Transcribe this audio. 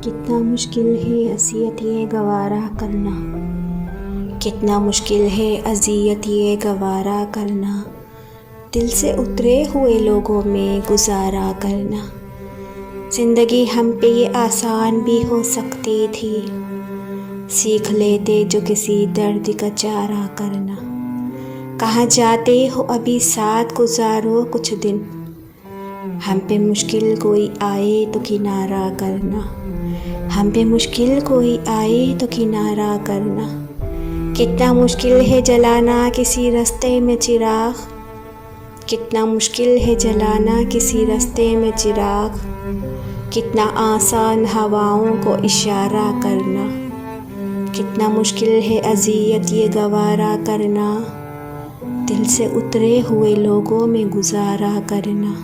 कितना मुश्किल है अज़ियत ये गवारा करना, कितना मुश्किल है अज़ियत ये गवारा करना, दिल से उतरे हुए लोगों में गुजारा करना। ज़िंदगी हम पे ये आसान भी हो सकती थी, सीख लेते जो किसी दर्द का चारा करना। कहाँ जाते हो अभी साथ गुजारो कुछ दिन, हम पे मुश्किल कोई आए तो किनारा करना। हम पे मुश्किल कोई आए तो किनारा करना। कितना मुश्किल है जलाना किसी रास्ते में चिराग, कितना मुश्किल है जलाना किसी रास्ते में चिराग। कितना आसान हवाओं को इशारा करना, कितना मुश्किल है अज़ियत ये गवारा करना, दिल से उतरे हुए लोगों में गुजारा करना।